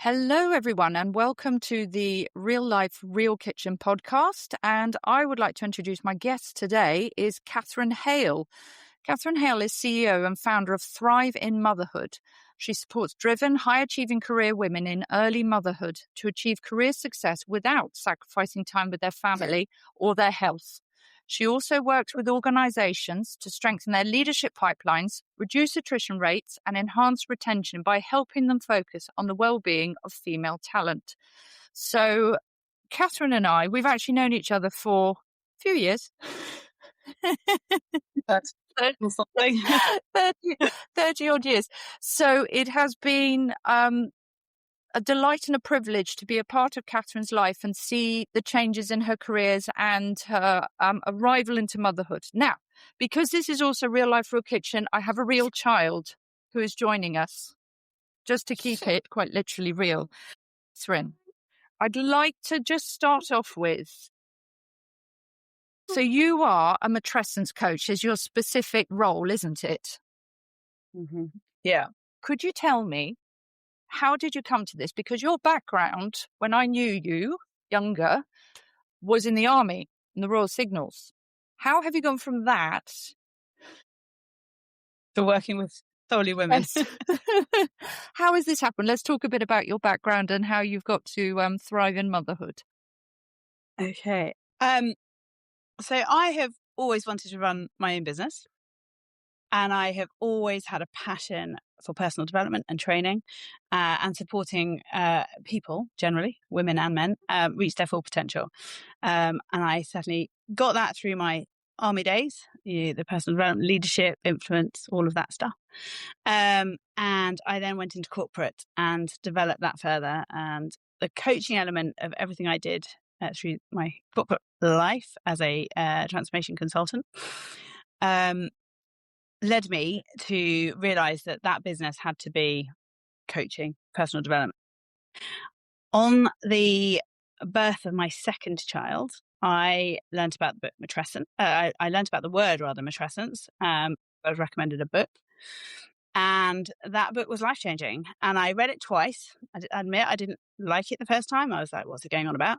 Hello, everyone, and welcome to the Real Life, Real Kitchen podcast. And I would like to introduce my guest today is Katherine Hale. Katherine Hale is CEO and founder of Thrive in Motherhood. She supports driven, high-achieving career women in early motherhood to achieve career success without sacrificing time with their family or their health. She also works with organizations to strengthen their leadership pipelines, reduce attrition rates, and enhance retention by helping them focus on the well-being of female talent. So, Katherine and I, we've actually known each other for a few years. That's something. 30 odd years. So it has been a delight and a privilege to be a part of Katherine's life and see the changes in her careers and her arrival into motherhood. Now, because this is also Real Life, Real Kitchen, I have a real child who is joining us, just to keep it quite literally real. Catherine, I'd like to just start off with, so you are a matrescence coach is your specific role, isn't it? Mm-hmm. Yeah. Could you tell me, how did you come to this? Because your background, when I knew you younger, was in the army, in the Royal Signals. How have you gone from that to working with solely women? Yes. How has this happened? Let's talk a bit about your background and how you've got to thrive in motherhood. Okay. So I have always wanted to run my own business. And I have always had a passion for personal development and training and supporting people, generally, women and men, reach their full potential. And I certainly got that through my army days, the personal development, leadership, influence, all of that stuff. And I then went into corporate and developed that further. And the coaching element of everything I did through my corporate life as a transformation consultant led me to realize that business had to be coaching, personal development. On the birth of my second child, I learned about the book Matrescence. I learned about the word rather, Matrescence. I was recommended a book, and that book was life-changing. And I read it twice. I admit I didn't like it the first time. I was like, what's it going on about?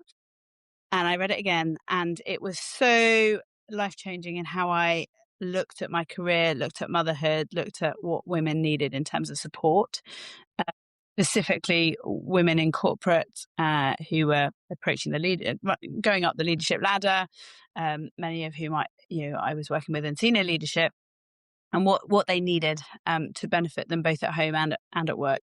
And I read it again, and it was so life-changing in how I looked at my career, looked at motherhood, looked at what women needed in terms of support, specifically women in corporate who were approaching going up the leadership ladder, many of whom I was working with in senior leadership, and what they needed to benefit them both at home and at work.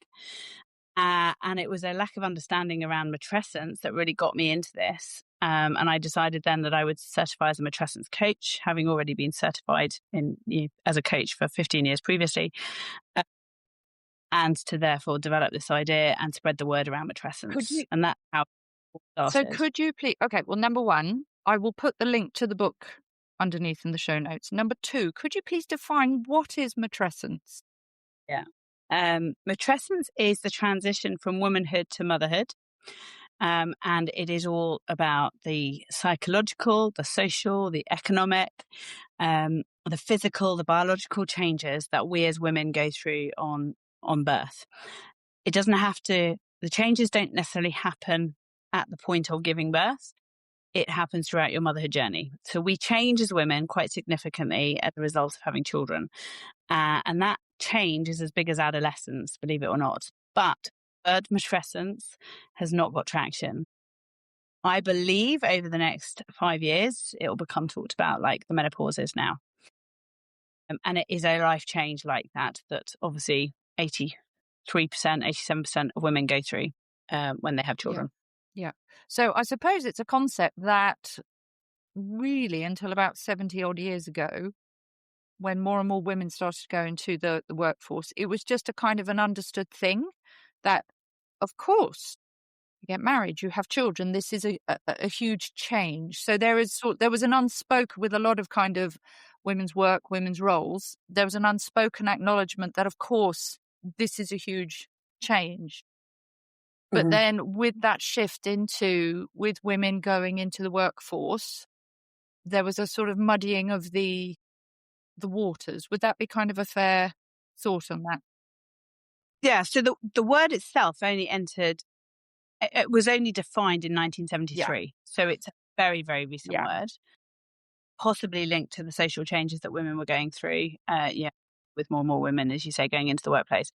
And it was a lack of understanding around matrescence that really got me into this. And I decided then that I would certify as a matrescence coach, having already been certified as a coach for 15 years previously, and to therefore develop this idea and spread the word around matrescence. And that's how it started. So could you please, okay, well, number one, I will put the link to the book underneath in the show notes. Number two, could you please define what is matrescence? Yeah. Matrescence is the transition from womanhood to motherhood. And it is all about the psychological, the social, the economic, the physical, the biological changes that we as women go through on birth. It doesn't have to, the changes don't necessarily happen at the point of giving birth. It happens throughout your motherhood journey. So we change as women quite significantly as a result of having children. And that change is as big as adolescence, believe it or not. But word matrescence has not got traction. I believe over the next 5 years, it will become talked about like the menopause is now. And it is a life change like that obviously 83%, 87% of women go through when they have children. Yeah. So I suppose it's a concept that really until about 70 odd years ago, when more and more women started to go into the workforce, it was just a kind of an understood thing that, of course, you get married, you have children, this is a huge change. So there was an unspoken, with a lot of kind of women's work, women's roles, there was an unspoken acknowledgement that, of course, this is a huge change. But then with that shift with women going into the workforce, there was a sort of muddying of the waters. Would that be kind of a fair thought on that? Yeah, so the word itself only entered it was only defined in 1973. So it's a very, very recent Yeah. word, possibly linked to the social changes that women were going through, with more and more women, as you say, going into the workplace.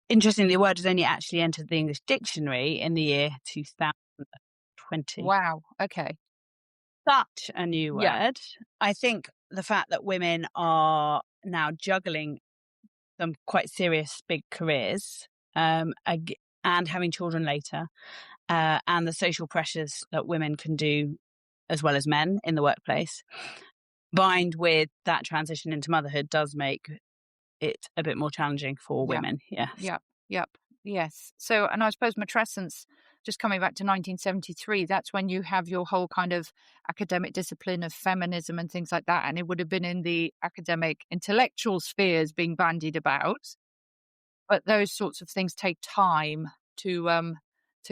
Interestingly, the word has only actually entered the English dictionary in the year 2020. Wow. Okay. Such a new Yeah. word. I think the fact that women are now juggling some quite serious big careers, and having children later, and the social pressures that women can do as well as men in the workplace, combined with that transition into motherhood, does make it a bit more challenging for Yeah. women. Yes. Yep. Yep. Yes. So, and I suppose Matrescence, just coming back to 1973, that's when you have your whole kind of academic discipline of feminism and things like that. And it would have been in the academic intellectual spheres being bandied about. But those sorts of things take time to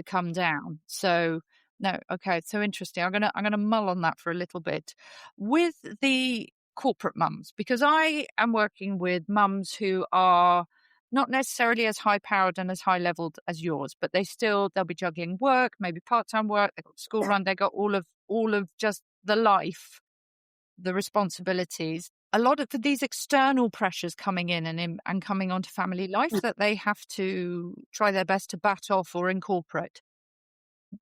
come down. So no, okay, so interesting. I'm gonna mull on that for a little bit. With the corporate mums, because I am working with mums who are not necessarily as high powered and as high leveled as yours, but they'll be juggling work, maybe part-time work, they've got school run, they got all of just the life, the responsibilities, a lot of these external pressures coming in and coming onto family life that they have to try their best to bat off or incorporate.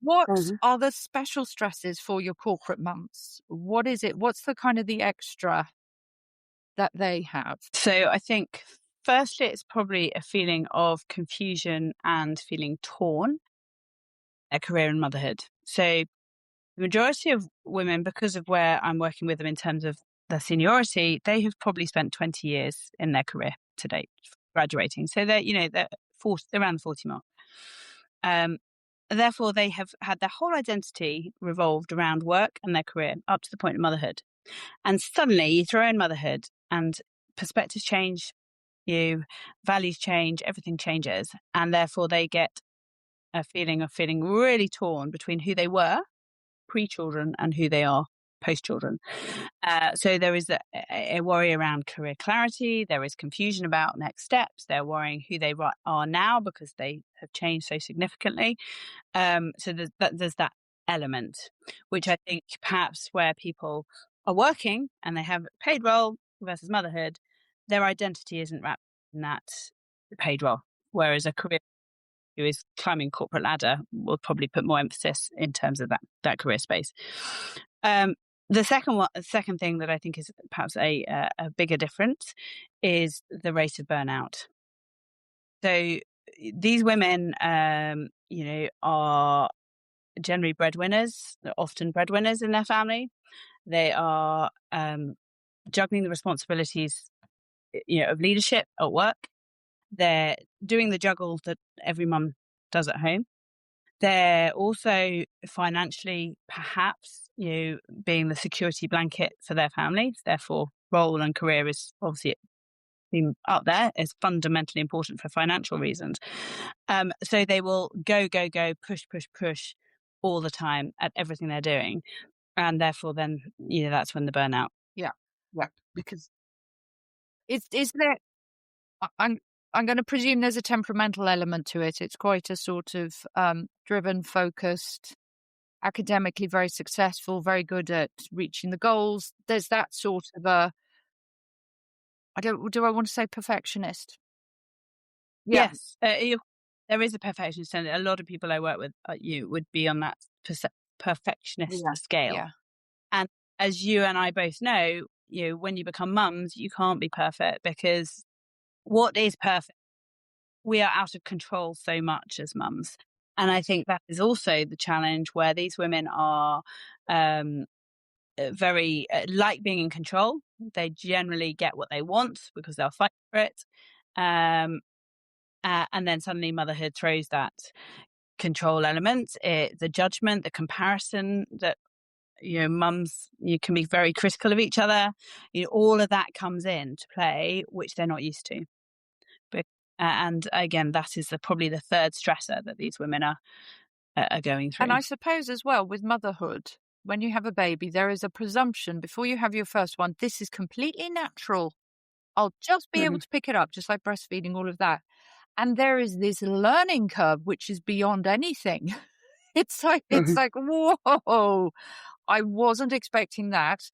What Mhm. are the special stresses for your corporate mums? What is it? What's the kind of the extra that they have? So I think firstly, it's probably a feeling of confusion and feeling torn, a career and motherhood. So the majority of women, because of where I'm working with them in terms of their seniority, they have probably spent 20 years in their career to date, graduating. So they're 40, around the 40 mark. Um, Therefore, they have had their whole identity revolved around work and their career up to the point of motherhood. And suddenly you throw in motherhood and perspectives change, values change, everything changes. And therefore they get a feeling of feeling really torn between who they were pre-children and who they are post-children. So there is a worry around career clarity. There is confusion about next steps. They're worrying who they are now because they have changed so significantly. So there's that element, which I think perhaps where people are working and they have a paid role versus motherhood, their identity isn't wrapped in that paid role. Whereas a career who is climbing corporate ladder will probably put more emphasis in terms of that career space. The second thing that I think is perhaps a bigger difference is the rate of burnout. So these women, are generally breadwinners. They're often breadwinners in their family. They are juggling the responsibilities, of leadership at work. They're doing the juggle that every mum does at home. They're also financially, perhaps, being the security blanket for their families. Therefore, role and career is obviously being up there is fundamentally important for financial reasons. So they will go, push, push, push all the time at everything they're doing. And therefore, then, that's when the burnout. Yeah, yeah. Because is there? I'm going to presume there's a temperamental element to it. It's quite a sort of driven, focused, academically very successful, very good at reaching the goals. There's that sort of do I want to say perfectionist? Yeah. Yes, there is a perfectionist, and a lot of people I work with, would be on that perfectionist Yeah. scale. Yeah. And as you and I both know, when you become mums, you can't be perfect because what is perfect? We are out of control so much as mums. And I think that is also the challenge where these women are very like being in control. They generally get what they want because they'll fight for it. And then suddenly motherhood throws that control element, the judgment, the comparison that, mums, you can be very critical of each other. All of that comes into play, which they're not used to. But, and again, that is probably the third stressor that these women are going through. And I suppose as well with motherhood, when you have a baby, there is a presumption before you have your first one, this is completely natural. I'll just be able to pick it up, just like breastfeeding, all of that. And there is this learning curve, which is beyond anything. It's Mhm. like, whoa, I wasn't expecting that.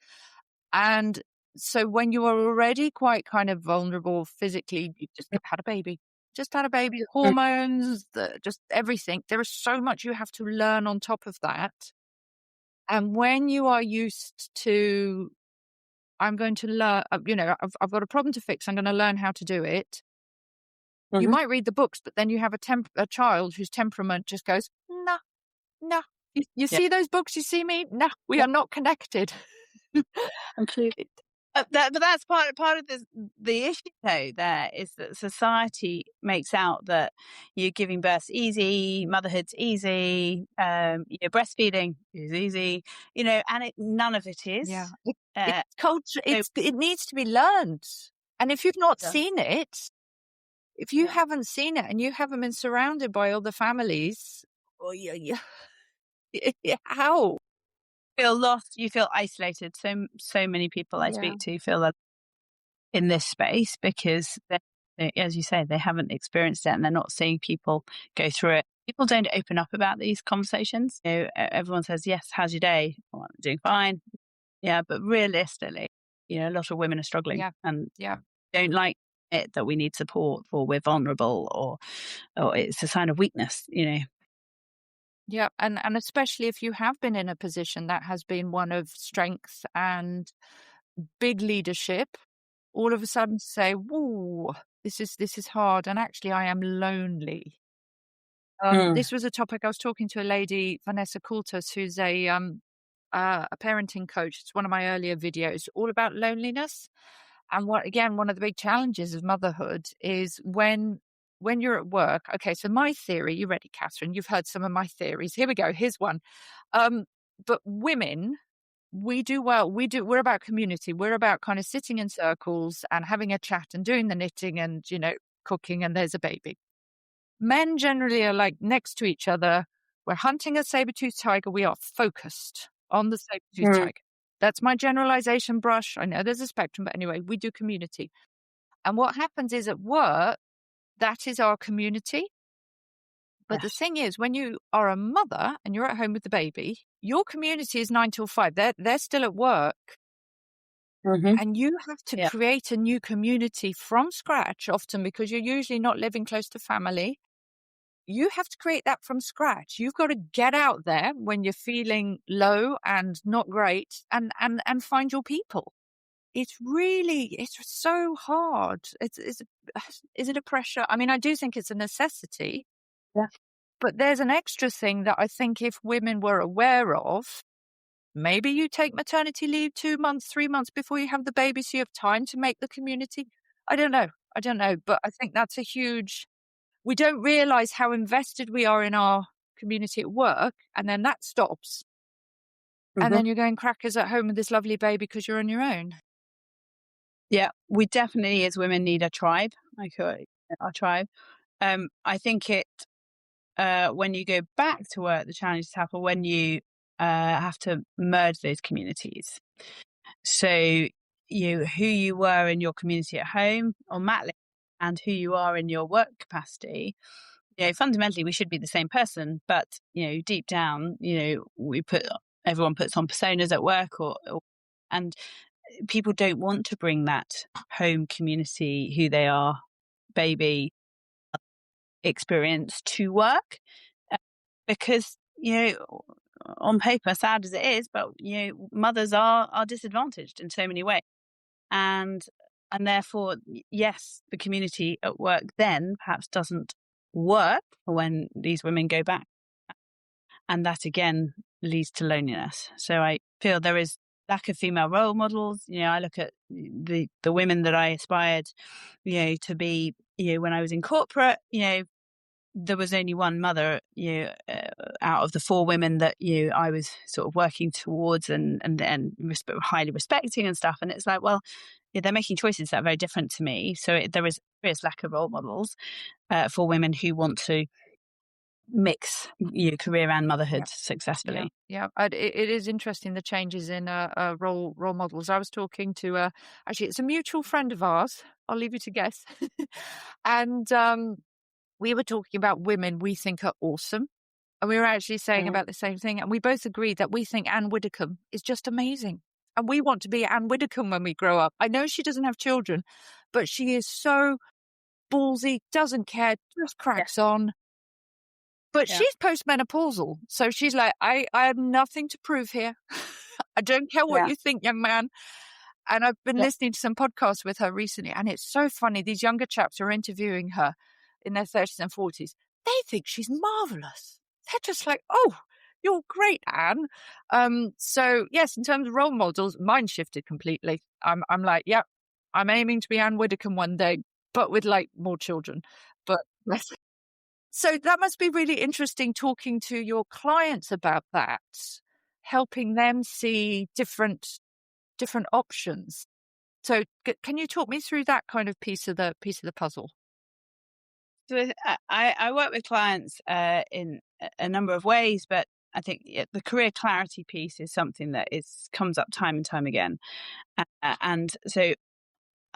And so when you are already quite kind of vulnerable physically, you just had a baby, Mm. hormones, just everything. There is so much you have to learn on top of that. And when you are used to, I'm going to learn, I've got a problem to fix, I'm going to learn how to do it. You Mhm. might read the books, but then you have a child whose temperament just goes, no, no. You Yeah. see those books, you see me? No, we Yeah. are not connected. Absolutely. But that's part of the issue though there is that society makes out that you're giving birth's easy, motherhood's easy, breastfeeding is easy, and none of it Yeah. is. It's Uh, culture, so it needs to be learned. And if you've not does. seen it, if you Yeah. haven't seen it and you haven't been surrounded by other families, well, how? Feel lost, you feel isolated. So many people I Yeah. speak to feel that in this space because as you say, they haven't experienced it and they're not seeing people go through it. People don't open up about these conversations. Everyone says, "Yes, how's your day?" "Oh, I'm doing fine." Yeah, but realistically, a lot of women are struggling Yeah. and Yeah. don't like it that we need support or we're vulnerable or it's a sign of weakness. Yeah. And especially if you have been in a position that has been one of strength and big leadership, all of a sudden say, "Whoa, this is hard, and actually I am lonely." Mm. This was a topic I was talking to a lady, Vanessa Coultas, who's a parenting coach. It's one of my earlier videos, all about loneliness. And one of the big challenges of motherhood is when you're at work. Okay, so my theory, you ready, Catherine? You've heard some of my theories. Here we go. Here's one. Um, but women, we do well. We're about community. We're about kind of sitting in circles and having a chat and doing the knitting and, cooking, and there's a baby. Men generally are like next to each other. We're hunting a saber-toothed tiger. We are focused on the saber-toothed Mm. tiger. That's my generalization brush. I know there's a spectrum, but anyway, we do community. And what happens is at work, that is our community. But the Yes. thing is, when you are a mother and you're at home with the baby, your community is 9 till 5. They're still at work. Hmm. And you have to Yeah. create a new community from scratch, often because you're usually not living close to family. You have to create that from scratch. You've got to get out there when you're feeling low and not great and find your people. It's so hard. Is it a pressure? I mean, I do think it's a necessity, Yeah. but there's an extra thing that I think if women were aware of, maybe you take maternity leave 2 months, 3 months before you have the baby so you have time to make the community. I don't know. I don't know. But I think that's a huge, we don't realize how invested we are in our community at work. And then that stops. And Hmm. then you're going crackers at home with this lovely baby because you're on your own. Yeah. We definitely, as women, need a tribe. Like our tribe. I think when you go back to work, the challenges happen when you have to merge those communities. So who you were in your community at home on mat leave and who you are in your work capacity. Fundamentally we should be the same person, but deep down, everyone puts on personas at work and people don't want to bring that home community, who they are, baby experience to work because on paper, sad as it is, but mothers are disadvantaged in so many ways, and therefore, yes, the community at work then perhaps doesn't work when these women go back, and that again leads to loneliness. So I feel there is lack of female role models. I look at the women that I aspired, to be, when I was in corporate, there was only one mother, out of the four women that I was sort of working towards and highly respecting and stuff. And it's like, well, they're making choices that are very different to me. So there is serious lack of role models for women who want to mix career and Yeah. motherhood Yeah, successfully. yeah. It is interesting, the changes in role models. I was talking to actually it's a mutual friend of ours. I'll leave you to guess. And we were talking about women we think are awesome. And we were actually saying about the same thing. And we both agreed that we think Anne Widdecombe is just amazing. And we want to be Anne Widdecombe when we grow up. I know she doesn't have children, but she is so ballsy, doesn't care, just cracks on. But she's postmenopausal. So she's like, I have nothing to prove here. I don't care what you think, young man. And I've been listening to some podcasts with her recently, and it's so funny. These younger chaps are interviewing her in their 30s and 40s. They think she's marvelous. They're just like, oh, you're great, Anne. So yes, in terms of role models, mine shifted completely. I'm like, yeah, I'm aiming to be Anne Widdecombe one day, but with like more children. But so that must be really interesting talking to your clients about that, helping them see different options. So can you talk me through that kind of piece of the puzzle? So I work with clients in a number of ways, but I think the career clarity piece is something that comes up time and time again. And so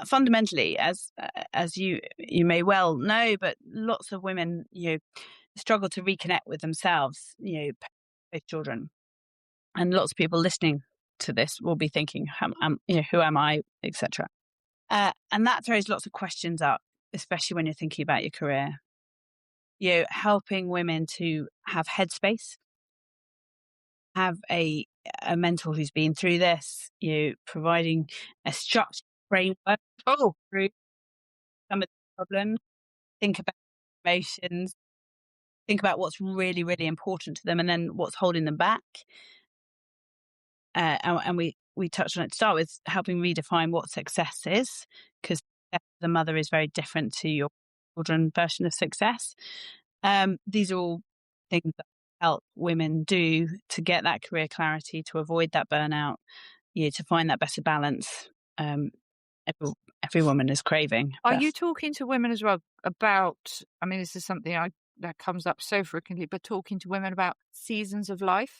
fundamentally, as you may well know, but lots of women struggle to reconnect with themselves, post children, and lots of people listening to this will be thinking, who am I, etc. And that throws lots of questions up, especially when you're thinking about your career. Helping women to have headspace, have a mentor who's been through this, providing a structured framework through some of the problems, think about emotions, think about what's really, really important to them, and then what's holding them back. And we touched on it to start with, helping redefine what success is, because the mother is very different to your children version of success. These are all things that help women do to get that career clarity, to avoid that burnout, to find that better balance. Every woman is craving. Are you talking to women as well about, I mean, this is something that comes up so frequently, but talking to women about seasons of life?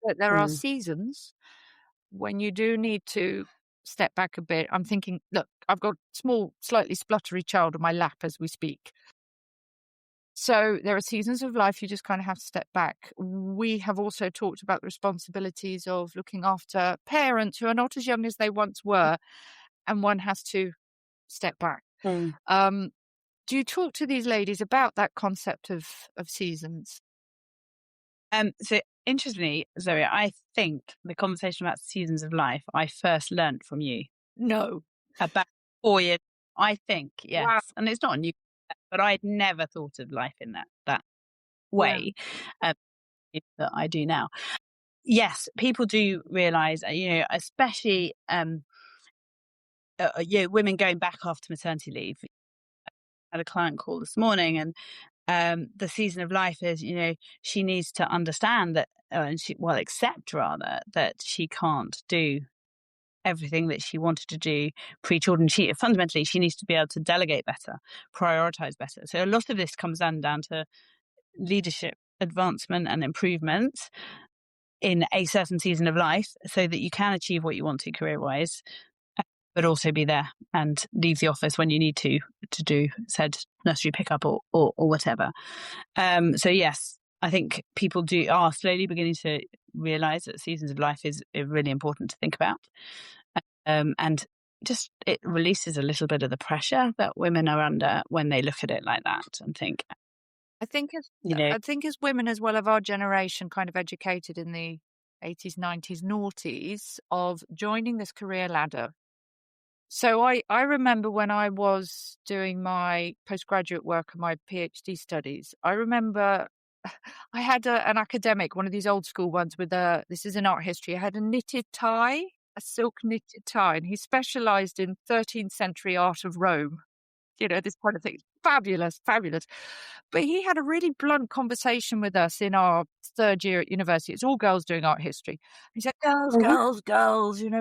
That there are seasons when you do need to step back a bit. I'm thinking, look, I've got a small, slightly spluttery child on my lap as we speak. So there are seasons of life you just kind of have to step back. We have also talked about the responsibilities of looking after parents who are not as young as they once were, and one has to step back. Do you talk to these ladies about that concept of seasons? So interestingly, Zoe, I think the conversation about seasons of life I first learnt from you. No. About 4 years, I think, yes. Wow. And it's not a new concept, but I'd never thought of life in that way that I do now. Yes, people do realise, especially women going back after maternity leave. I had a client call this morning, and the season of life is, she needs to understand that, accept rather that she can't do everything that she wanted to do pre-children. She needs to be able to delegate better, prioritize better. So a lot of this comes down to leadership advancement and improvement in a certain season of life, so that you can achieve what you want to career-wise, but also be there and leave the office when you need to do said nursery pickup or whatever. So yes, I think people are slowly beginning to realise that seasons of life is really important to think about. And just it releases a little bit of the pressure that women are under when they look at it like that and think. I think as women as well of our generation, kind of educated in the 80s, 90s, noughties, of joining this career ladder. So I remember when I was doing my postgraduate work and my PhD studies, I remember I had an academic, one of these old school ones with this is in art history, I had a knitted tie, a silk knitted tie, and he specialised in 13th century art of Rome. This kind of thing. Fabulous, fabulous. But he had a really blunt conversation with us in our third year at university. It's all girls doing art history. He said, girls,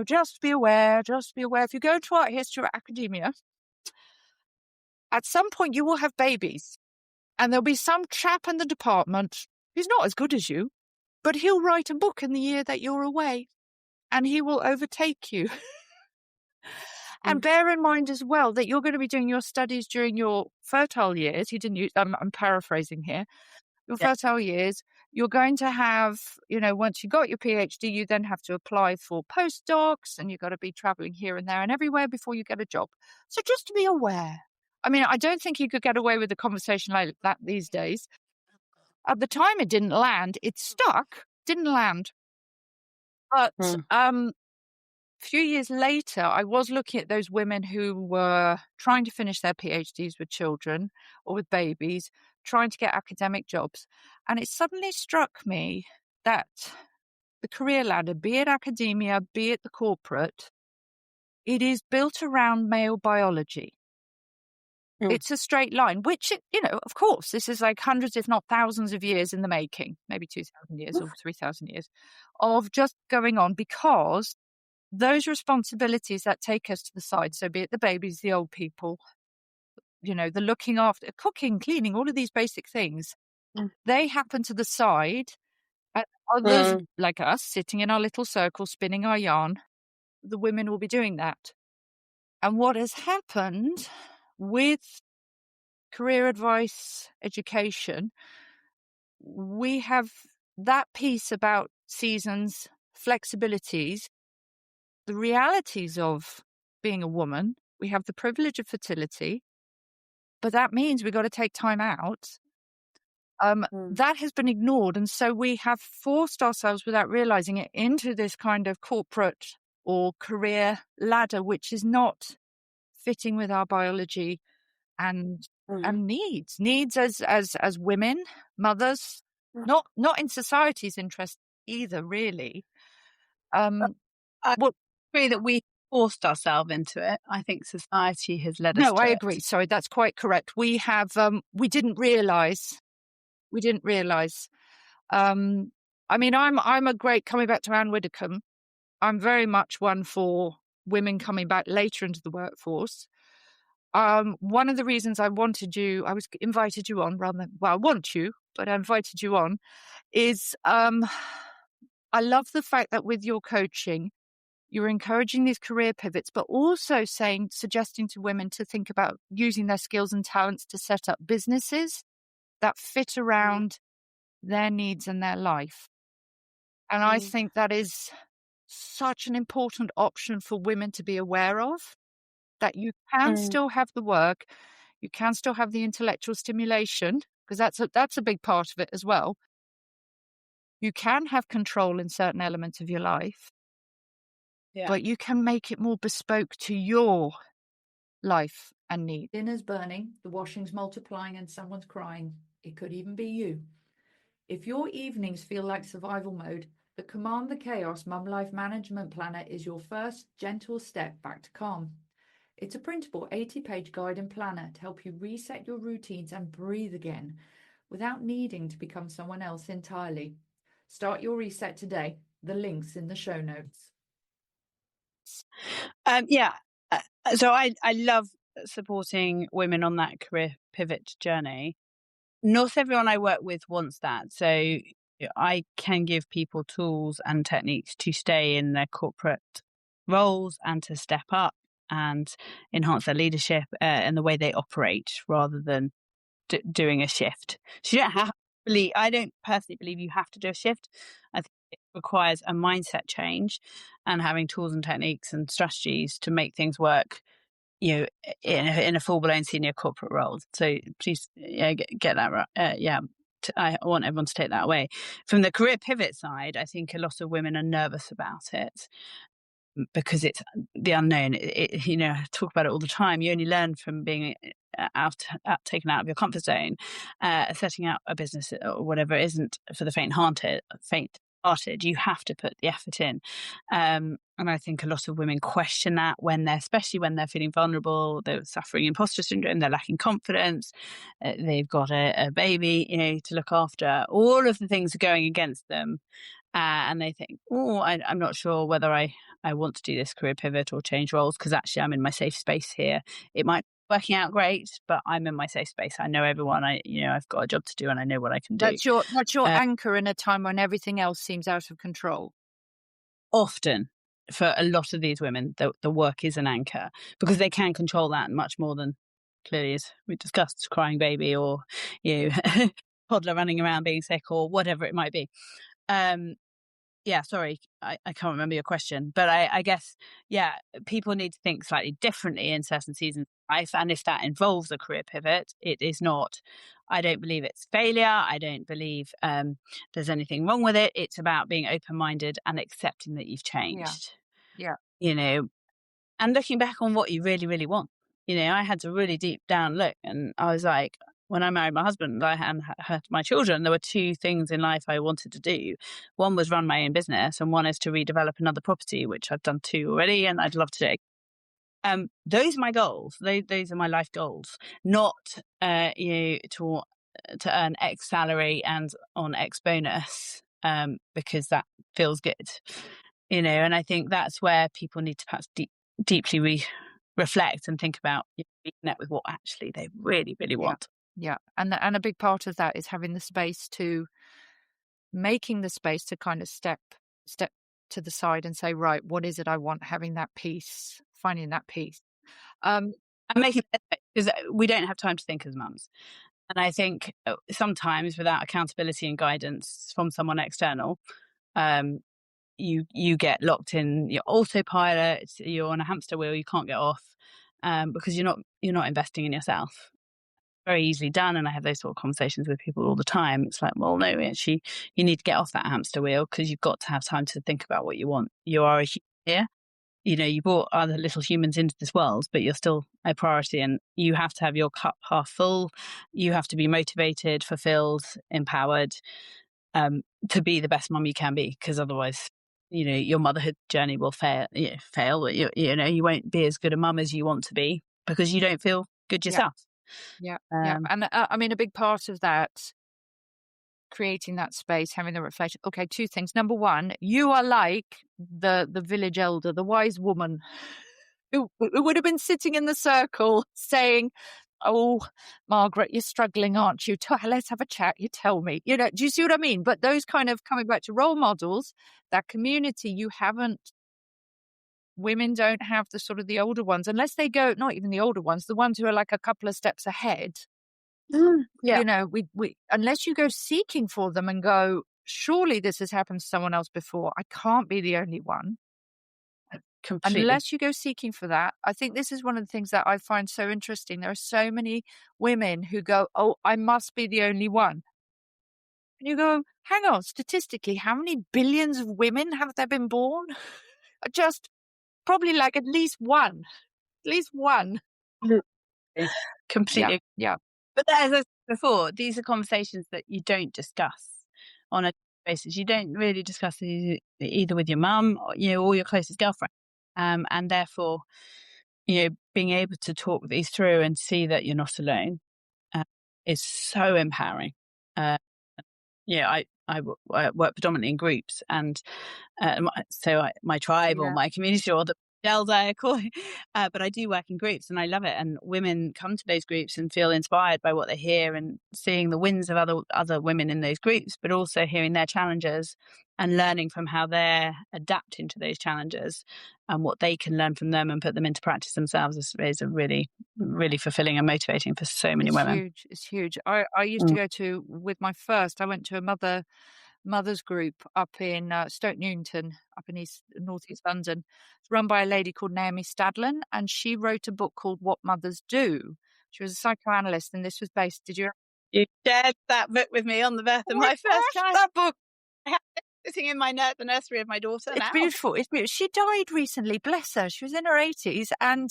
just be aware. If you go to art history or academia, at some point you will have babies. And there'll be some chap in the department who's not as good as you, but he'll write a book in the year that you're away. And he will overtake you. And bear in mind as well that you're going to be doing your studies during your fertile years. You didn't use, I'm paraphrasing here. Your Yeah. fertile years, you're going to have, once you got your PhD, you then have to apply for postdocs and you've got to be traveling here and there and everywhere before you get a job. So just to be aware. I mean, I don't think you could get away with a conversation like that these days. At the time, it didn't land. It stuck, didn't land. But few years later, I was looking at those women who were trying to finish their PhDs with children or with babies, trying to get academic jobs. And it suddenly struck me that the career ladder, be it academia, be it the corporate, it is built around male biology. It's a straight line, which, of course, this is like hundreds, if not thousands of years in the making, maybe 2,000 years or 3,000 years of just going on, because those responsibilities that take us to the side, so be it the babies, the old people, the looking after, cooking, cleaning, all of these basic things, they happen to the side. And others like us sitting in our little circle, spinning our yarn, the women will be doing that. And what has happened with career advice, education, we have that piece about seasons, flexibilities, the realities of being a woman. We have the privilege of fertility, but that means we've got to take time out. That has been ignored. And so we have forced ourselves, without realizing it, into this kind of corporate or career ladder, which is not fitting with our biology and needs as women, mothers, not in society's interest either, really. I Well, agree that we forced ourselves into it. I think society has led us no, to I it. agree. Sorry, that's quite correct. We have, we didn't realize. I mean, I'm a great, coming back to Anne Widdecombe, I'm very much one for women coming back later into the workforce. One of the reasons I was invited you on, rather than, well, I want you, but I invited you on, is I love the fact that with your coaching, you're encouraging these career pivots, but also suggesting to women to think about using their skills and talents to set up businesses that fit around their needs and their life. And I think that is such an important option for women to be aware of, that you can still have the work, you can still have the intellectual stimulation, because that's a big part of it as well. You can have control in certain elements of your life, but you can make it more bespoke to your life and need. Dinner's burning, the washing's multiplying, and someone's crying. It could even be you. If your evenings feel like survival mode, the Command the Chaos Mum Life Management Planner is your first gentle step back to calm. It's a printable 80-page guide and planner to help you reset your routines and breathe again without needing to become someone else entirely. Start your reset today. The link's in the show notes. So I love supporting women on that career pivot journey. Not everyone I work with wants that. So I can give people tools and techniques to stay in their corporate roles and to step up and enhance their leadership and the way they operate, rather than doing a shift. So you don't have to I don't personally believe you have to do a shift. I think it requires a mindset change and having tools and techniques and strategies to make things work, in a full-blown senior corporate role. So please get that right. I want everyone to take that away. From the career pivot side, I think a lot of women are nervous about it because it's the unknown. I talk about it all the time. You only learn from being taken out of your comfort zone. Setting out a business or whatever isn't for the faint-hearted. You have to put the effort in. And I think a lot of women question that especially when they're feeling vulnerable, they're suffering imposter syndrome, they're lacking confidence, they've got a baby, to look after. All of the things are going against them. And they think, I'm not sure whether I want to do this career pivot or change roles, because actually I'm in my safe space here. It might be working out great, but I'm in my safe space. I know everyone. I've got a job to do and I know what I can do. That's your anchor in a time when everything else seems out of control. Often. for a lot of these women, the work is an anchor because they can control that much more than, clearly, as we discussed, crying baby or, toddler running around being sick or whatever it might be. Yeah, sorry, I can't remember your question, but I guess, yeah, people need to think slightly differently in certain seasons of life. And if that involves a career pivot, it is not, I don't believe it's failure. I don't believe there's anything wrong with it. It's about being open-minded and accepting that you've Yeah. changed, Yeah. you know, and looking back on what you really, really want. I had a really deep down look, and I was like, when I married my husband and had my children, there were two things in life I wanted to do. One was run my own business, and one is to redevelop another property, which I've done two already, and I'd love to do. Those are my goals. Those are my life goals, not to earn X salary and on X bonus, because that feels good, And I think that's where people need to perhaps deeply reflect and think about, reconnect with what actually they really, really want. Yeah. And a big part of that is having the space to making the space to kind of step to the side and say, right, what is it I want? Having that peace, finding that peace. And making, because we don't have time to think as mums. And I think sometimes without accountability and guidance from someone external, you get locked in your autopilot. You're on a hamster wheel. You can't get off because you're not investing in yourself. Very easily done, and I have those sort of conversations with people all the time. It's like, well, no, actually, you need to get off that hamster wheel because you've got to have time to think about what you want. You are a human here. You brought other little humans into this world, but you're still a priority, and you have to have your cup half full. You have to be motivated, fulfilled, empowered, to be the best mum you can be, because otherwise, your motherhood journey will fail. You won't be as good a mum as you want to be because you don't feel good yourself. Yeah. And I mean, a big part of that, creating that space, having the reflection. Okay, two things. Number one, you are like the village elder, the wise woman who would have been sitting in the circle saying, "Oh, Margaret, you're struggling, aren't you? Let's have a chat. You tell me." Do you see what I mean? But those kind of, coming back to role models, that community, women don't have the sort of the older ones, unless they go, not even the older ones, the ones who are like a couple of steps ahead. Yeah. We unless you go seeking for them and go, surely this has happened to someone else before. I can't be the only one. Completely. Unless you go seeking for that. I think this is one of the things that I find so interesting. There are so many women who go, oh, I must be the only one. And you go, hang on, statistically, how many billions of women have there been born? Just probably like at least one. At least one. Completely. Yeah. But as I said before, these are conversations that you don't discuss on a basis. You don't really discuss these either with your mum or your closest girlfriend. And therefore, being able to talk these through and see that you're not alone is so empowering. I work predominantly in groups, and my tribe or my community or the Delta, I call it, but I do work in groups and I love it. And women come to those groups and feel inspired by what they hear and seeing the wins of other women in those groups, but also hearing their challenges and learning from how they're adapting to those challenges and what they can learn from them and put them into practice themselves is a really, really fulfilling and motivating for so many women. It's huge. I used to go to, with my first, I went to a mothers group up in Stoke Newington, up in northeast London. It's run by a lady called Naomi Stadlen, and she wrote a book called What Mothers Do. She was a psychoanalyst, and this was based. You shared that book with me on the birth of my first child. That book. I have it sitting in the nursery of my daughter now. It's beautiful. It's beautiful. She died recently, bless her. She was in her 80s, and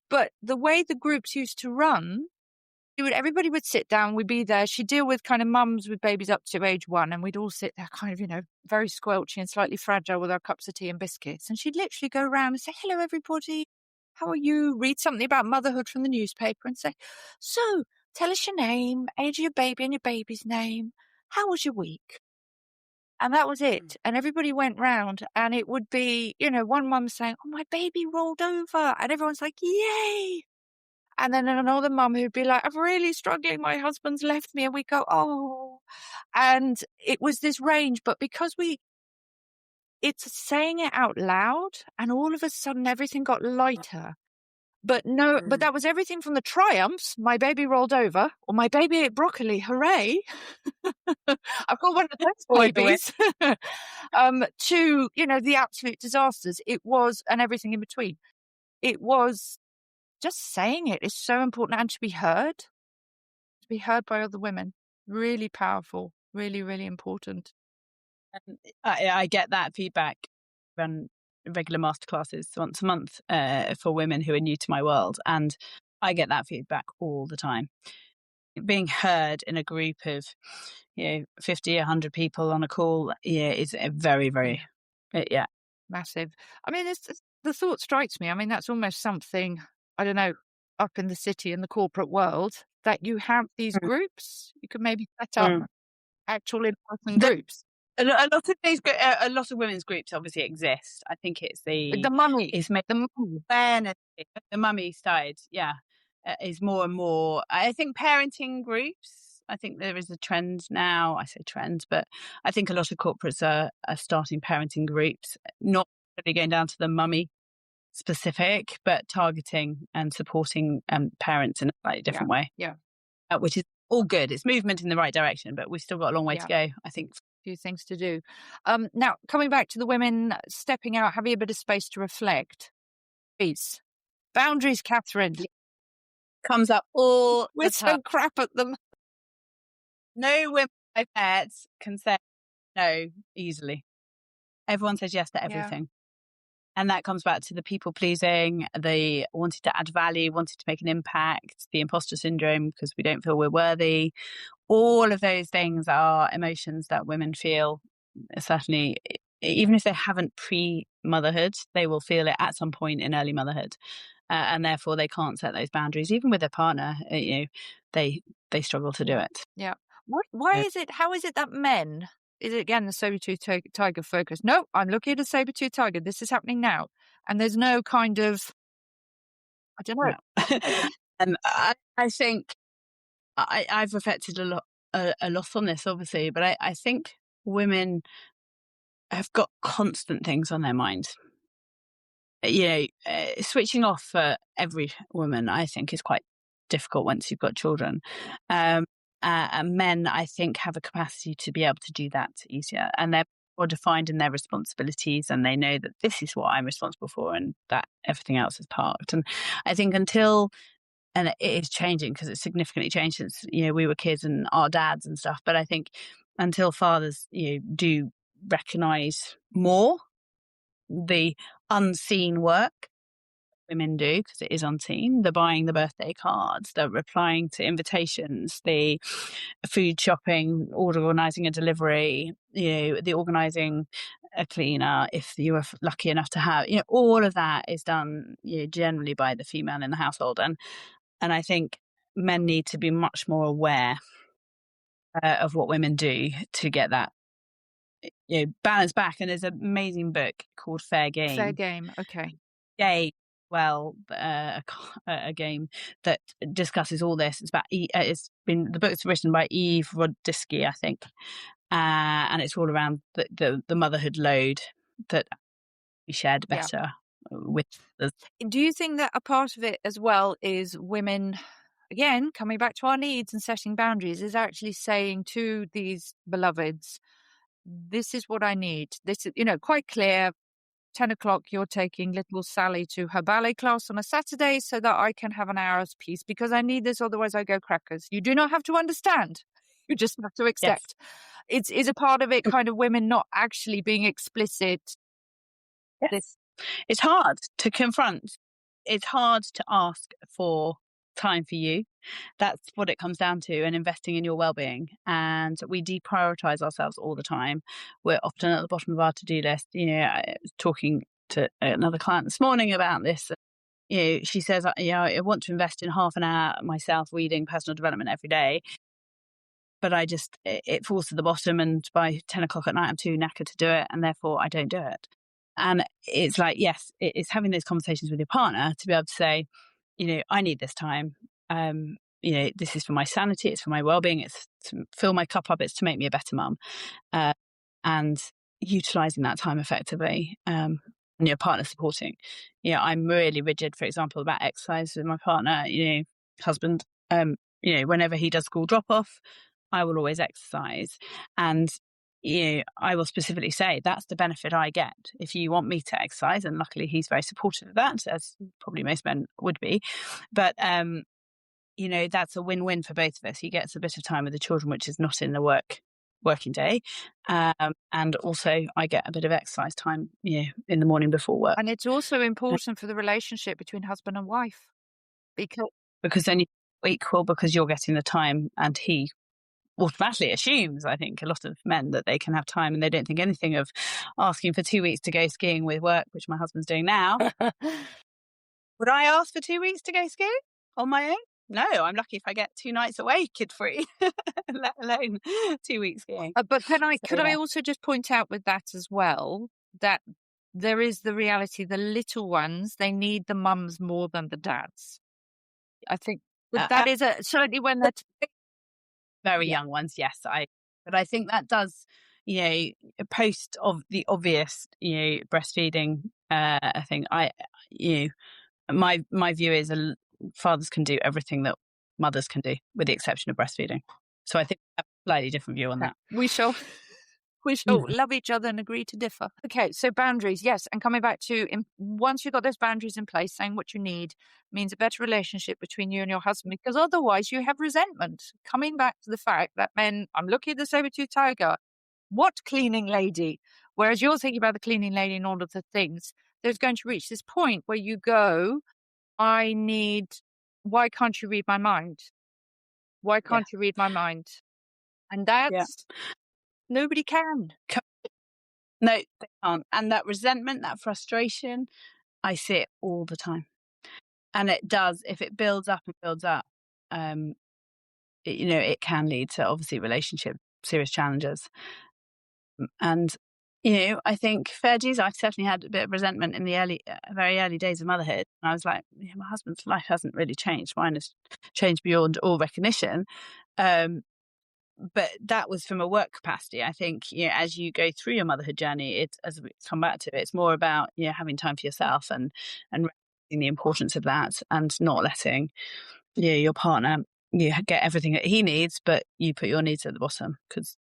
but the way the groups used to run, everybody would sit down, we'd be there. She'd deal with kind of mums with babies up to age 1, and we'd all sit there kind of, very squelchy and slightly fragile with our cups of tea and biscuits. And she'd literally go around and say, hello, everybody. How are you? Read something about motherhood from the newspaper and say, so tell us your name, age of your baby and your baby's name. How was your week? And that was it. And everybody went round, and it would be, one mum saying, oh, my baby rolled over. And everyone's like, yay. And then another mum who'd be like, I'm really struggling. My husband's left me. And we go, oh. And it was this range. But because it's saying it out loud, and all of a sudden everything got lighter. But no, but that was everything from the triumphs, "My baby rolled over," or "My baby ate broccoli, hooray." I've got one of those Always the way. babies. To, the absolute disasters. It was, and everything in between. It was just saying it is so important, and to be heard by other women. Really powerful, really, really important. I get that feedback. Run regular masterclasses once a month for women who are new to my world, and I get that feedback all the time. Being heard in a group of 50, 100 people on a call, is a very, very yeah. Massive. I mean, the thought strikes me. I mean, that's almost something, I don't know, up in the city, in the corporate world, that you have these Mm. groups. You could maybe set up actual in-person The- groups. a lot of these, a lot of women's groups obviously exist. I think it's The money, making the money. awareness, the mummy side, is more and more. I think parenting groups. I think there is a trend now. I say trend, but I think a lot of corporates are starting parenting groups, not really going down to the mummy specific, but targeting and supporting parents in a slightly Yeah, different way, yeah, which is all good. It's movement in the right direction, but we've still got a long way to yeah. go, I think. Few things to do. Now, coming back to the women stepping out, having a bit of space to reflect. Please. Boundaries, Catherine. Comes up all We're the time. so crap at them. No women I've met can say no easily. Everyone says yes to Yeah, everything. And that comes back to the people pleasing, the wanting to add value, wanting to make an impact, the imposter syndrome because we don't feel we're worthy. All of those things are emotions that women feel, certainly, even if they haven't pre-motherhood, they will feel it at some point in early motherhood. And therefore they can't set those boundaries. Even with their partner, they struggle to do yeah, it. yeah. Why is it, how is it that men, is it again the saber-tooth tiger focus? No, I'm looking at a saber-tooth tiger. This is happening now. And there's no kind of, I don't know. No. And I think I've reflected a lot on this, obviously, but I think women have got constant things on their mind. Switching off for every woman, I think, is quite difficult once you've got children. And men, I think, have a capacity to be able to do that easier, and they're more defined in their responsibilities, and they know that this is what I'm responsible for, and that everything else is parked. And I think and it is changing because it's significantly changed since we were kids and our dads and stuff. But I think until fathers do recognise more the unseen work women do, because it is unseen, the buying the birthday cards, the replying to invitations, the food shopping, organising a delivery, the organising a cleaner if you were lucky enough to have, all of that is done generally by the female in the household. And I think men need to be much more aware of what women do to get that balance back. And there's an amazing book called Fair Fair Game. game. Okay. A game that discusses all this. It's about the book's written by Eve Rodisky, I think, and it's all around the motherhood load that we shared Yeah. better with us. Do you think that a part of it as well is women, again, coming back to our needs and setting boundaries, is actually saying to these beloveds, this is what I need. This is, quite clear. 10 o'clock, you're taking little Sally to her ballet class on a Saturday so that I can have an hour's peace because I need this. Otherwise, I go crackers. You do not have to understand. You just have to accept. Yes. Is a part of it kind of women not actually being explicit? Yes. It's hard to confront. It's hard to ask for time for you. That's what it comes down to, and investing in your well-being. And we deprioritize ourselves all the time. We're often at the bottom of our to-do list. I was talking to another client this morning about this. She says, I want to invest in half an hour myself reading personal development every day. But it falls to the bottom, and by 10 o'clock at night, I'm too knackered to do it, and therefore I don't do it. And it's like, yes, it's having those conversations with your partner to be able to say, I need this time. This is for my sanity, it's for my well-being, it's to fill my cup up, it's to make me a better mum. And utilising that time effectively, and your partner supporting. I'm really rigid, for example, about exercise with my partner, husband. Whenever he does school drop off, I will always exercise. And I will specifically say that's the benefit I get if you want me to exercise. And luckily he's very supportive of that, as probably most men would be. But that's a win-win for both of us. He gets a bit of time with the children, which is not in the working day, and also I get a bit of exercise time, in the morning before work. And it's also important for the relationship between husband and wife, because then you're equal, because you're getting the time, and he automatically assumes, I think, a lot of men, that they can have time, and they don't think anything of asking for 2 weeks to go skiing with work, which my husband's doing now. Would I ask for 2 weeks to go skiing on my own? No, I'm lucky if I get 2 nights away kid-free, let alone 2 weeks skiing. But could I also just point out with that as well, that there is the reality, the little ones, they need the mums more than the dads. I think that is certainly when they're very young ones, yes. But I think that does, post of the obvious, breastfeeding thing. My view is fathers can do everything that mothers can do, with the exception of breastfeeding. So I think I have a slightly different view on that. We shall love each other and agree to differ. Okay, so boundaries, yes. And coming back to, once you've got those boundaries in place, saying what you need means a better relationship between you and your husband, because otherwise you have resentment. Coming back to the fact that men, I'm looking at the saber-tooth tiger, what cleaning lady? Whereas you're thinking about the cleaning lady and all of the things, there's going to reach this point where you go, why can't you read my mind? Why can't you read my mind? And that's, nobody can. No, they can't. And that resentment, that frustration, I see it all the time. And it does, if it builds up and builds up, it can lead to, obviously, serious challenges. And, I think fair dues, I certainly had a bit of resentment in the very early days of motherhood. And I was like, my husband's life hasn't really changed. Mine has changed beyond all recognition. But that was from a work capacity. I think, as you go through your motherhood journey, as we come back to it, it's more about, having time for yourself and recognizing the importance of that, and not letting, your partner, get everything that he needs, but you put your needs at the bottom, because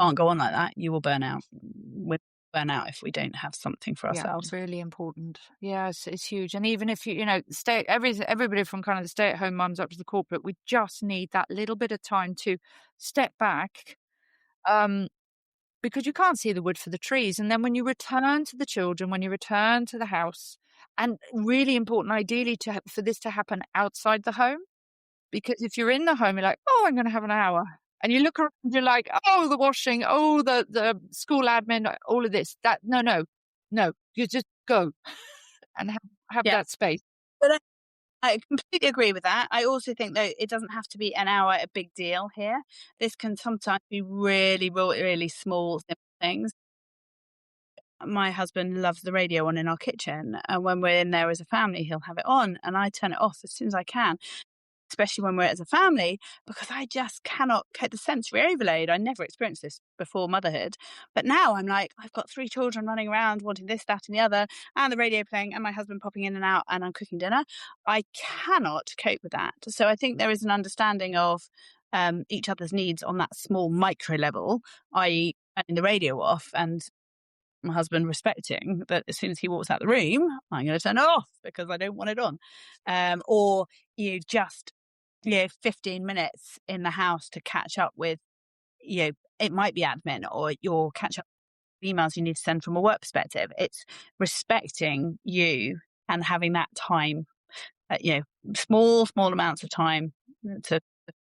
can't go on like that. You will burn out. We'll burn out if we don't have something for ourselves. Yeah, really important. Yes, it's huge. And even if everybody from kind of the stay-at-home mums up to the corporate, we just need that little bit of time to step back, because you can't see the wood for the trees. And then when you return to the children, when you return to the house, and really important, ideally, for this to happen outside the home, because if you're in the home, you're like, oh, I'm going to have an hour. And you look around, you're like, oh, the washing, oh, the school admin, all of this. No. You just go and have that space. But I completely agree with that. I also think, though, it doesn't have to be an hour a big deal here. This can sometimes be really, really small, simple things. My husband loves the radio on in our kitchen, and when we're in there as a family, he'll have it on, and I turn it off as soon as I can, especially when we're as a family, because I just cannot get the sensory overload. I never experienced this before motherhood, but now I'm like, I've got 3 children running around wanting this, that, and the other, and the radio playing, and my husband popping in and out, and I'm cooking dinner. I cannot cope with that. So I think there is an understanding of each other's needs on that small micro level, i.e. turning the radio off, and my husband respecting that as soon as he walks out the room, I'm going to turn it off because I don't want it on. Or just 15 minutes in the house to catch up with, it might be admin, or your catch up emails you need to send from a work perspective. It's respecting you and having that time, small amounts of time to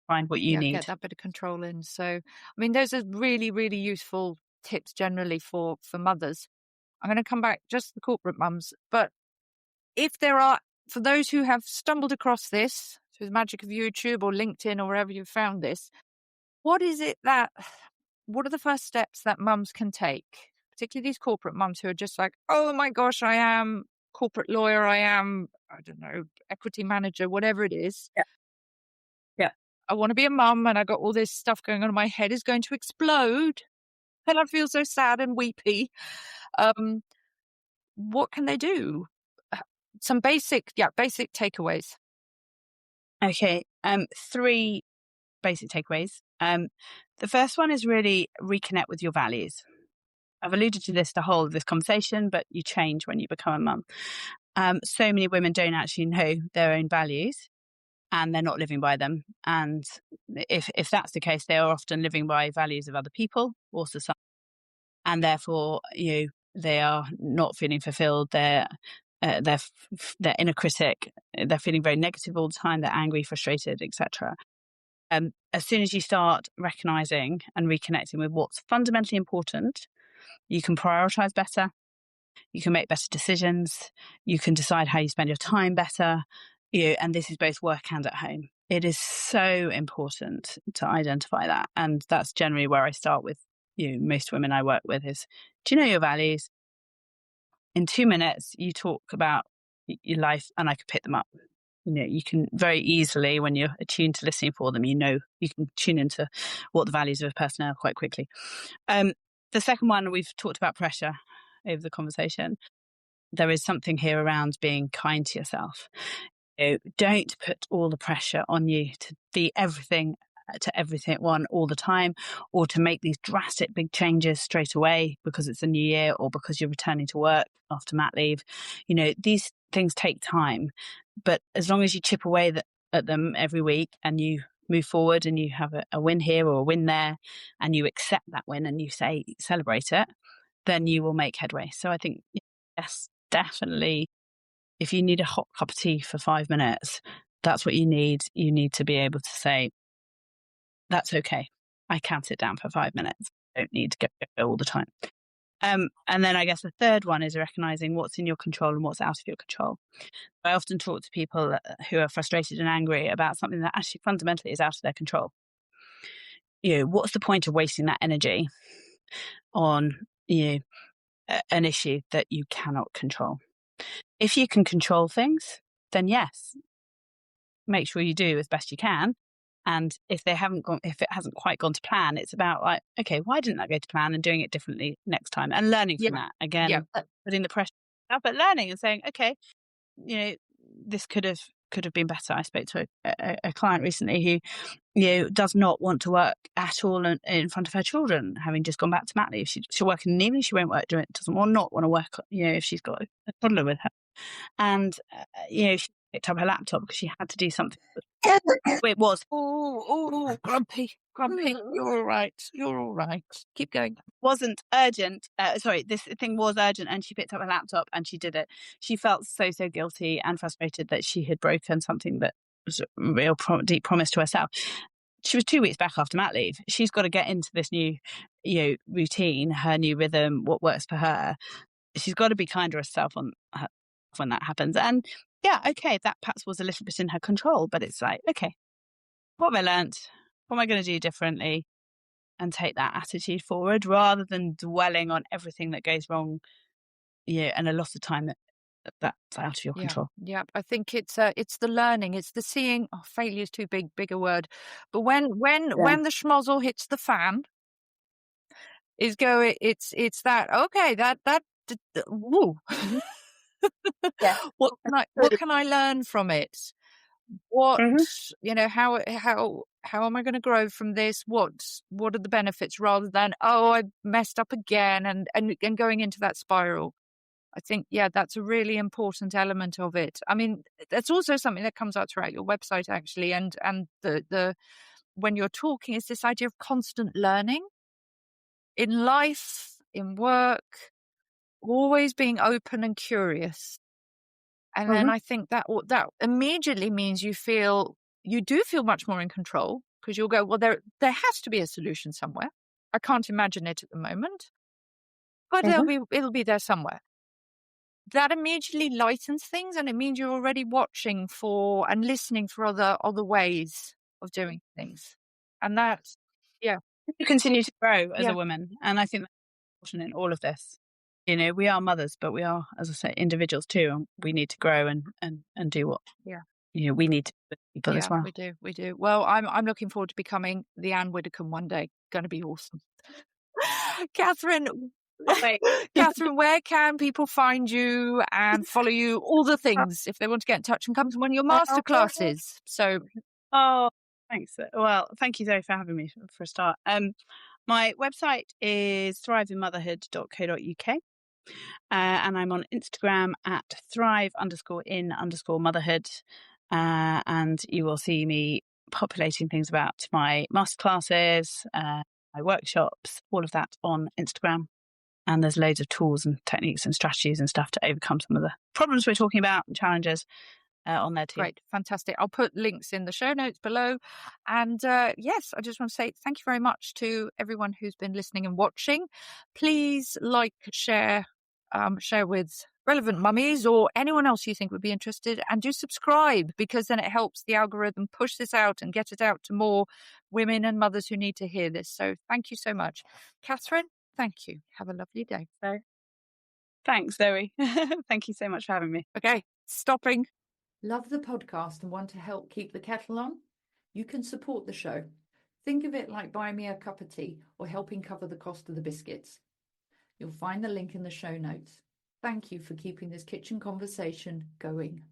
find what you need. Get that bit of control in. So, I mean, those are really, really useful tips generally for mothers. I'm going to come back just to the corporate mums, but if there are, for those who have stumbled across this through the magic of YouTube or LinkedIn or wherever you've found this, what are the first steps that mums can take, particularly these corporate mums who are just like, oh my gosh, I am corporate lawyer, I am, I don't know, equity manager, whatever it is. Yeah. I want to be a mum and I got all this stuff going on in my head is going to explode. and I feel so sad and weepy. Um, what can they do? Uh, Some basic takeaways. Okay. Three basic takeaways. The first one is really reconnect with your values. I've alluded to this the whole of this conversation, but you change when you become a mum. So many women don't actually know their own values and they're not living by them. And if that's the case, they are often living by values of other people or society. And therefore, they are not feeling fulfilled. Their inner critic, they're feeling very negative all the time. They're angry, frustrated, etc. As soon as you start recognizing and reconnecting with what's fundamentally important, you can prioritize better. You can make better decisions. You can decide how you spend your time better. And this is both work and at home. It is so important to identify that. And that's generally where I start with most women I work with is, do you know your values? In 2 minutes, you talk about your life and I can pick them up. You can very easily, when you're attuned to listening for them, you can tune into what the values of a person are quite quickly. The second one, we've talked about pressure over the conversation. There is something here around being kind to yourself. Don't put all the pressure on you to be everything to everyone all the time, or to make these drastic big changes straight away because it's a new year or because you're returning to work after mat leave. These things take time, but as long as you chip away at them every week and you move forward and you have a win here or a win there and you accept that win and you celebrate it, then you will make headway. So I think, yes, definitely, if you need a hot cup of tea for 5 minutes, that's what you need. You need to be able to say, that's okay. I can sit down for 5 minutes. I don't need to go all the time. And then I guess the third one is recognizing what's in your control and what's out of your control. I often talk to people who are frustrated and angry about something that actually fundamentally is out of their control. What's the point of wasting that energy on, an issue that you cannot control? If you can control things, then yes, make sure you do as best you can. And if it hasn't quite gone to plan, it's about like, okay, why didn't that go to plan, and doing it differently next time and learning from that. Again, putting the pressure up, but learning and saying, okay, this could have been better. I spoke to a client recently who, does not want to work at all in front of her children, having just gone back to mat leave. She'll work in the evening. She won't work during it. Doesn't not want to work, if she's got a toddler with her. And, she picked up her laptop because she had to do something. It was. Oh, grumpy. You're all right. You're all right. Keep going. Wasn't urgent. This thing was urgent, and she picked up her laptop and she did it. She felt so guilty and frustrated that she had broken something that was a real deep promise to herself. She was 2 weeks back after mat leave. She's got to get into this new, routine, her new rhythm, what works for her. She's got to be kinder to herself when that happens. And yeah, okay, that perhaps was a little bit in her control, but it's like, okay, what have I learnt? What am I going to do differently? And take that attitude forward rather than dwelling on everything that goes wrong. And a lot of time that's out of your control. Yeah. I think it's the learning, it's the seeing. Oh, failure is too big a word, but when the schmozzle hits the fan, it's that okay woo. Yeah. What can I learn from it? What, how am I going to grow from this? What are the benefits, rather than, oh, I messed up again, and going into that spiral. I think, that's a really important element of it. I mean, that's also something that comes out throughout your website, actually, and the when you're talking, is this idea of constant learning in life, in work, always being open and curious. And then I think that immediately means you do feel much more in control, because you'll go, well, there has to be a solution somewhere. I can't imagine it at the moment, but it'll be there somewhere. That immediately lightens things, and it means you're already watching for and listening for other ways of doing things. And that's, you continue to grow as a woman. And I think that's important in all of this. We are mothers, but we are, as I say, individuals too. And we need to grow and do what we need to with people as well. We do. Well, I'm looking forward to becoming the Anne Widdecombe one day. Going to be awesome. Katherine, Oh, wait. Katherine, where can people find you and follow you? All the things if they want to get in touch and come to one of your masterclasses. So, Oh, thanks. Well, thank you, Zoe, for having me for a start. My website is thriveinmotherhood.co.uk. And I'm on Instagram at thrive_in_motherhood. And you will see me populating things about my masterclasses, my workshops, all of that on Instagram. And there's loads of tools and techniques and strategies and stuff to overcome some of the problems we're talking about and challenges on there too. Great, fantastic. I'll put links in the show notes below. And yes, I just want to say thank you very much to everyone who's been listening and watching. Please like, share with relevant mummies or anyone else you think would be interested, and do subscribe, because then it helps the algorithm push this out and get it out to more women and mothers who need to hear this. So thank you so much. Katherine, thank you. Have a lovely day. Thanks, Zoe. Thank you so much for having me. Okay, stopping. Love the podcast and want to help keep the kettle on? You can support the show. Think of it like buying me a cup of tea or helping cover the cost of the biscuits. You'll find the link in the show notes. Thank you for keeping this kitchen conversation going.